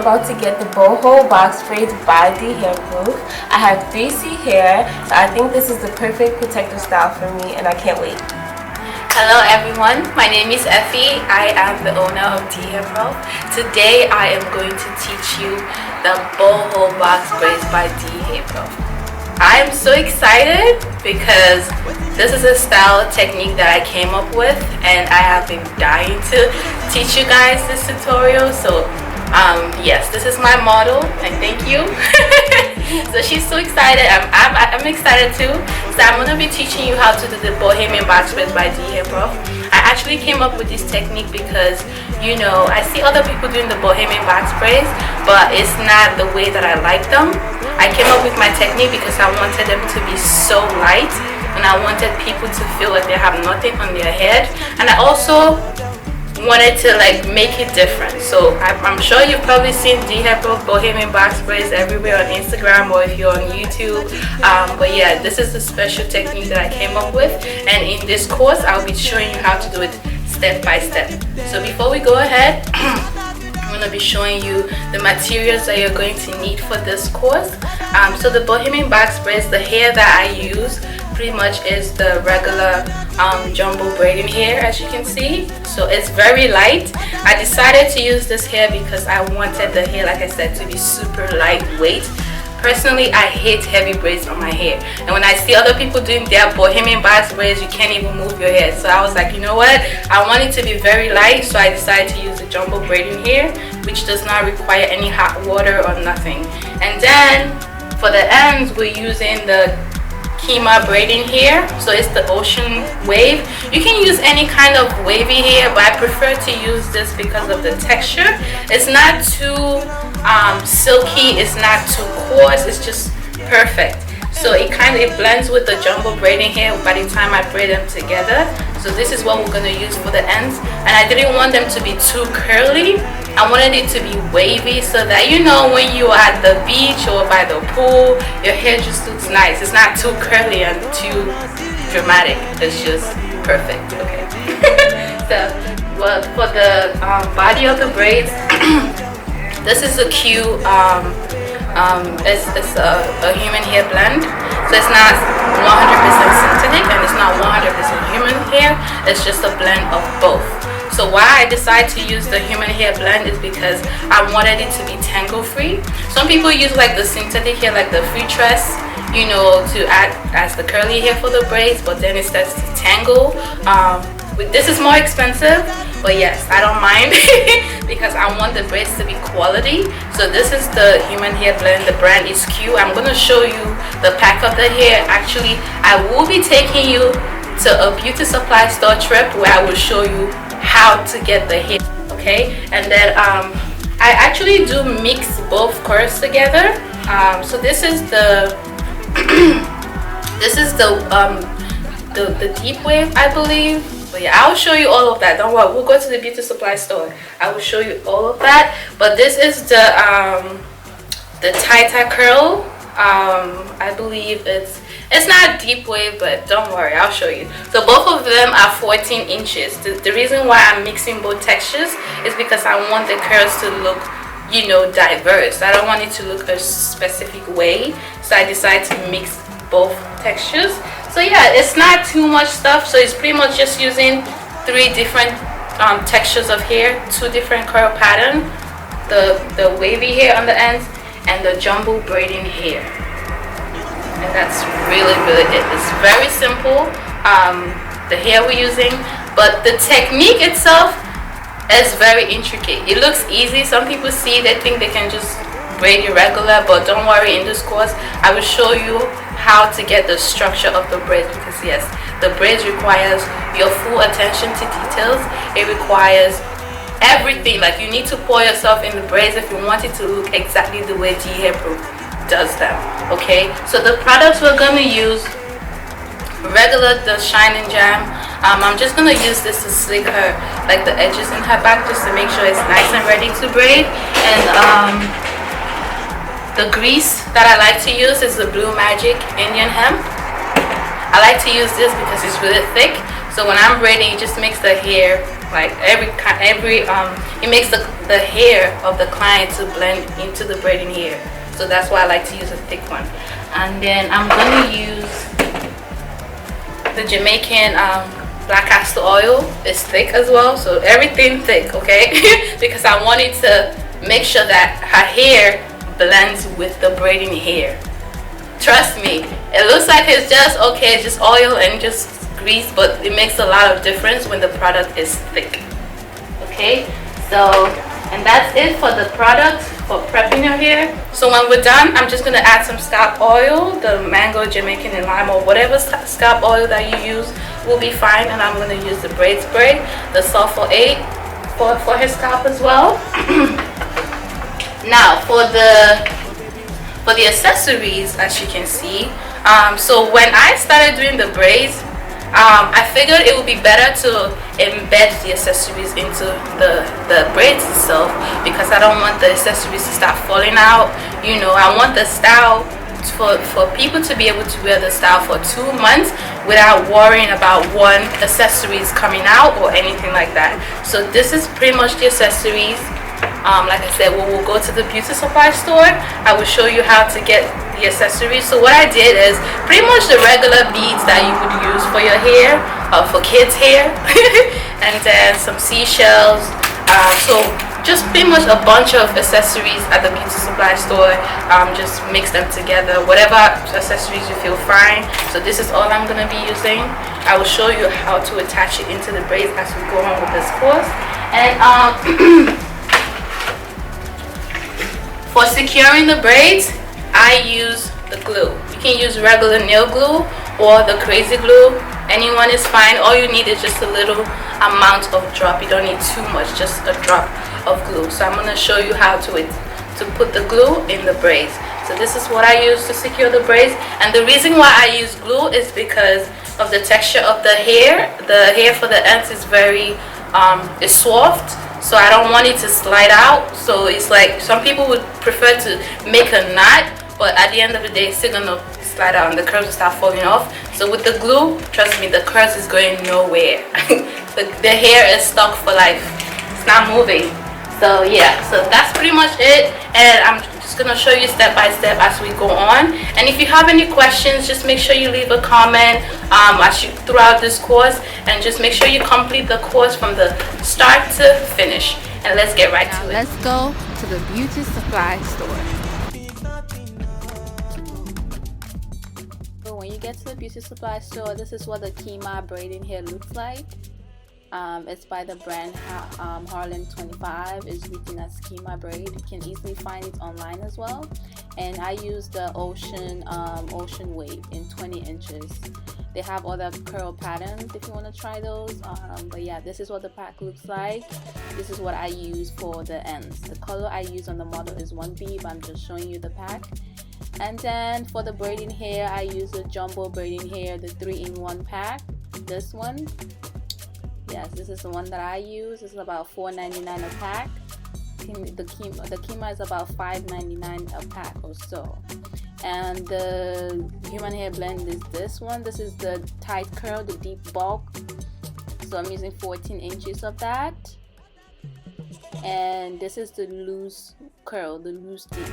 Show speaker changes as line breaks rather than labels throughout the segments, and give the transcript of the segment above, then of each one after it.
about to get the boho box braids by the Hair Proof. I have 3C hair, so I think this is the perfect protective style for me, and I can't wait.
Hello everyone, my name is Effie. I am the owner of The Hair Proof. Today I am going to teach you the boho box braids by The Hair Proof. I am so excited because this is a style technique that I came up with, and I have been dying to teach you guys this tutorial. So yes, this is my model, and thank you. So she's so excited. I'm excited too. So I'm gonna be teaching you how to do the Bohemian box braids by The Hair Proof. I actually came up with this technique because, you know, I see other people doing the Bohemian box braids, but it's not the way that I like them. I came up with my technique because I wanted them to be so light, and I wanted people to feel like they have nothing on their head, and I also wanted to like make it different. So I'm sure you've probably seen The Hair Proof Bohemian box braids everywhere on Instagram or if you're on YouTube, but yeah, this is the special technique that I came up with, and in this course I'll be showing you how to do it step by step. So before we go ahead, I'm going to be showing you the materials that you're going to need for this course. So the Bohemian box braids, the hair that I use pretty much is the regular jumbo braiding hair, as you can see. So it's very light. I decided to use this hair because I wanted the hair, like I said, to be super lightweight. Personally, I hate heavy braids on my hair, and when I see other people doing their Bohemian box braids, you can't even move your hair. So I was like, you know what, I want it to be very light, so I decided to use the jumbo braiding hair, which does not require any hot water or nothing. And then for the ends, we're using the KIMA braiding hair, so it's the ocean wave. You can use any kind of wavy hair, but I prefer to use this because of the texture. It's not too silky, it's not too coarse, it's just perfect. So it blends with the jumbo braiding hair by the time I braid them together. So this is what we're going to use for the ends, and I didn't want them to be too curly. I wanted it to be wavy so that, you know, when you are at the beach or by the pool, your hair just looks nice. It's not too curly and too dramatic. It's just perfect. Okay. So well, for the body of the braids, this is a cute it's a human hair blend. So it's not 100% synthetic and it's not 100% human hair. It's just a blend of both. So why I decided to use the human hair blend is because I wanted it to be tangle free. Some people use like the synthetic hair, like the free tress, you know, to add as the curly hair for the braids, but then it starts to tangle. This is more expensive, but yes, I don't mind because I want the braids to be quality. So this is the human hair blend. The brand is Q. I'm going to show you the pack of the hair. Actually, I will be taking you to a beauty supply store trip where I will show you how to get the hair. Okay, and then I actually do mix both colors together. So this is the this is the deep wave, I believe. But yeah, I'll show you all of that. Don't worry, we'll go to the beauty supply store. I will show you all of that. But this is the tighter curl. I believe it's not deep wave, but don't worry, I'll show you. So both of them are 14 inches. The reason why I'm mixing both textures is because I want the curls to look, you know, diverse. I don't want it to look a specific way, so I decided to mix both textures. So yeah, it's not too much stuff. So it's pretty much just using 3 different textures of hair, 2 different curl pattern, the wavy hair on the ends, and the jumbo braiding hair. And that's really it. It's very simple, the hair we're using, but the technique itself is very intricate. It looks easy. Some people see, they think they can just braid irregular, but don't worry, in this course I will show you how to get the structure of the braids, because yes, the braids requires your full attention to details. It requires everything. Like, you need to pour yourself in the braids if you want it to look exactly the way The Hair Proof does them. Okay, so the products we're going to use, regular, the Shine and Jam. I'm just going to use this to slick her, like the edges in her back, just to make sure it's nice and ready to braid. And the grease that I like to use is the Blue Magic Indian Hemp. I like to use this because it's really thick, So when I'm braiding, it just makes the hair like it makes the hair of the client to blend into the braiding hair. So that's why I like to use a thick one. And then I'm gonna use the Jamaican black castor oil. It's thick as well, so everything thick, okay? Because I wanted to make sure that her hair blends with the braiding hair. Trust me, it looks like it's just okay, just oil and just grease, but it makes a lot of difference when the product is thick. Okay, so and that's it for the product for prepping your hair. So when we're done, I'm just gonna add some scalp oil, the mango, Jamaican, and lime, or whatever scalp oil that you use will be fine. And I'm gonna use the braid spray, the sulfur 8 for his scalp as well. Now for the accessories, as you can see, so when I started doing the braids, I figured it would be better to embed the accessories into the braids itself, because I don't want the accessories to start falling out. You know, I want the style for people to be able to wear the style for 2 months without worrying about one accessories coming out or anything like that. So this is pretty much the accessories. Like I said, we'll go to the beauty supply store. I will show you how to get the accessories. So what I did is pretty much the regular beads that you would use for your hair, for kids' hair, and then some seashells. So just pretty much a bunch of accessories at the beauty supply store. Just mix them together, whatever accessories you feel fine. So this is all I'm gonna be using. I will show you how to attach it into the braids as we go on with this course. And for securing the braids, I use the glue. You can use regular nail glue or the crazy glue. Anyone is fine. All you need is just a little amount of drop. You don't need too much, just a drop of glue. So I'm going to show you how to put the glue in the braids. So this is what I use to secure the braids. And the reason why I use glue is because of the texture of the hair. The hair for the ends is very, it's soft. So I don't want it to slide out. So it's like some people would prefer to make a knot, but at the end of the day, it's still gonna slide out and the curls will start falling off. So with the glue, trust me, the curls is going nowhere. the hair is stuck for life. It's not moving. So yeah, so that's pretty much it. And I'm just gonna show you step by step as we go on. And if you have any questions, just make sure you leave a comment throughout this course, and just make sure you complete the course from the start to finish. And let's get right to it.
Let's go to the beauty supply store. So when you get to the beauty supply store, this is what the KIMA braiding hair looks like. It's by the brand Harlem 25. It's written as KIMA braid. You can easily find it online as well. And I use the ocean wave in 20 inches. They have other curl patterns if you want to try those. But yeah, this is what the pack looks like. This is what I use for the ends. The color I use on the model is 1B, but I'm just showing you the pack. And then for the braiding hair, I use the jumbo braiding hair, the 3-in-1 pack. This one. Yes, this is the one that I use. This is about $4.99 a pack. The KIMA is about $5.99 a pack or so. And the human hair blend is this one. This is the tight curl, the deep bulk. So I'm using 14 inches of that. And this is the loose curl, the loose deep.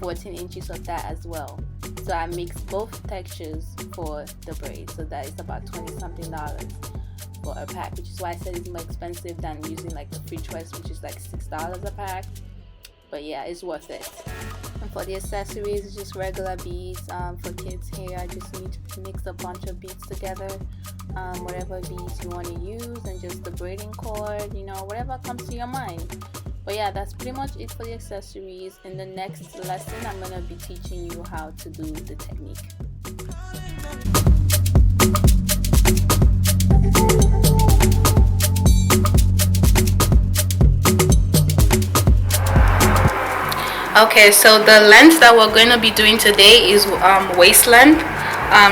14 inches of that as well. So I mix both textures for the braid. So that is about $20-something for a pack, which is why I said it's more expensive than using like the free choice, which is like $6 a pack. But yeah, it's worth it. And for the accessories, it's just regular beads. For kids' hair, I just need to mix a bunch of beads together, whatever beads you want to use, and just the braiding cord, you know, whatever comes to your mind. But yeah, that's pretty much it for the accessories. In the next lesson, I'm gonna be teaching you how to do the technique.
Okay, so the length that we're going to be doing today is waist length.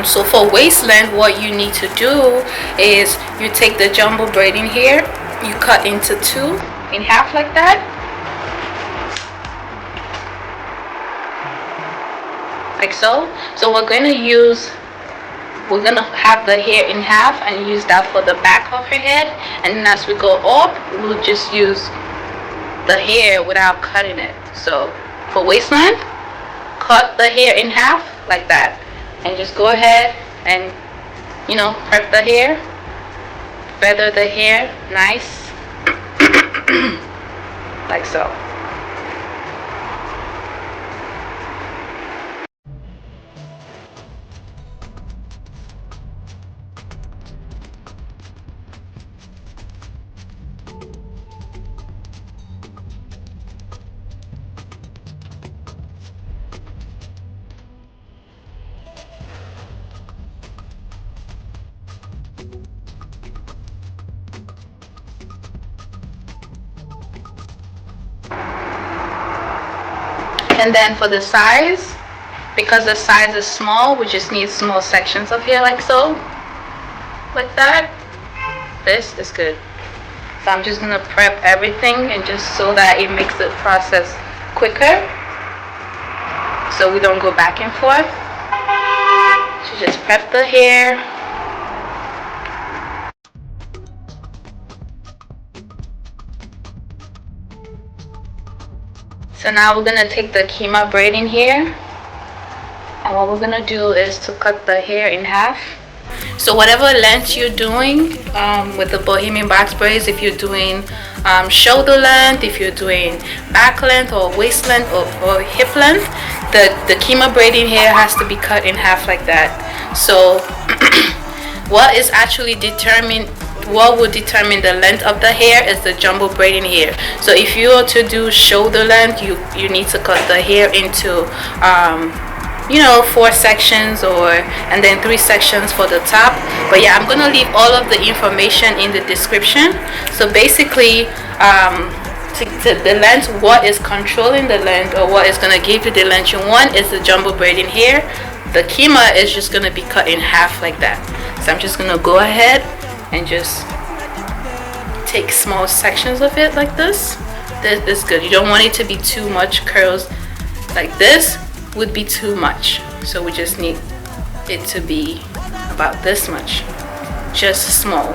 So for waist length, what you need to do is you take the jumbo braiding hair, you cut into 2 in half like that. Like so. So we're going to use we're gonna have the hair in half and use that for the back of her head, and then as we go up, we'll just use the hair without cutting it. So for waistline, cut the hair in half like that, and just go ahead and, you know, prep the hair, feather the hair nice like so. And then for the size, because the size is small, we just need small sections of hair like so, like that. This is good. So I'm just gonna prep everything, and just so that it makes the process quicker, so we don't go back and forth. So just prep the hair. So now we're gonna take the KIMA braiding hair, and what we're gonna do is to cut the hair in half. So whatever length you're doing with the Bohemian box braids, if you're doing shoulder length, if you're doing back length or waist length or hip length, the KIMA braiding hair has to be cut in half like that. So what will determine the length of the hair is the jumbo braiding hair. So if you are to do shoulder length, you need to cut the hair into you know, 4 sections, and then 3 sections for the top. But yeah, I'm gonna leave all of the information in the description. So basically the length, what is controlling the length, or what is gonna give you the length you want, is the jumbo braiding hair. The KIMA is just gonna be cut in half like that. So I'm just gonna go ahead and just take small sections of it like this. This is good. You don't want it to be too much curls. Like this would be too much. So we just need it to be about this much, just small.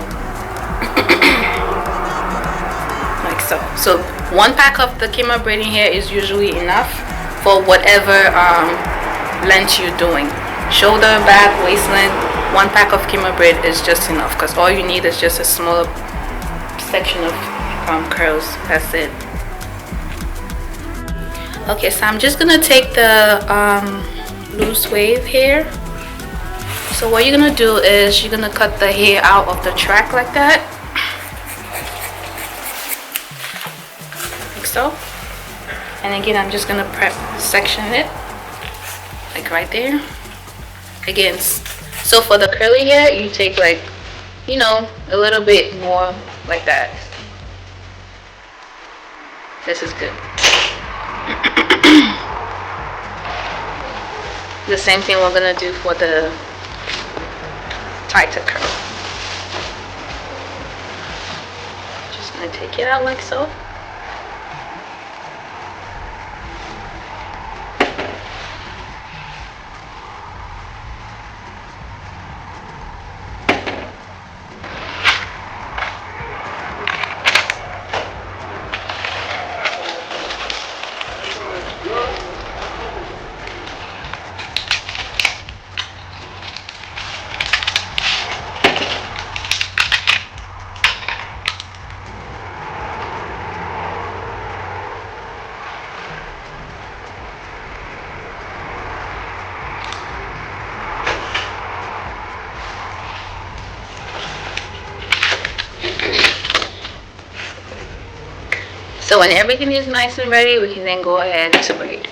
Like so. So 1 pack of the KIMA braiding hair is usually enough for whatever length you're doing. Shoulder, back, waist length. 1 pack of KIMA braid is just enough, because all you need is just a small section of curls. That's it. Okay, so I'm just gonna take the loose wave hair. So what you're gonna do is you're gonna cut the hair out of the track like that, like so. And again, I'm just gonna section it like right there. Again, so for the curly hair, you take, like, you know, a little bit more like that. This is good. The same thing we're gonna do for the tighter curl. Just gonna take it out like so. So when everything is nice and ready, we can then go ahead to braid.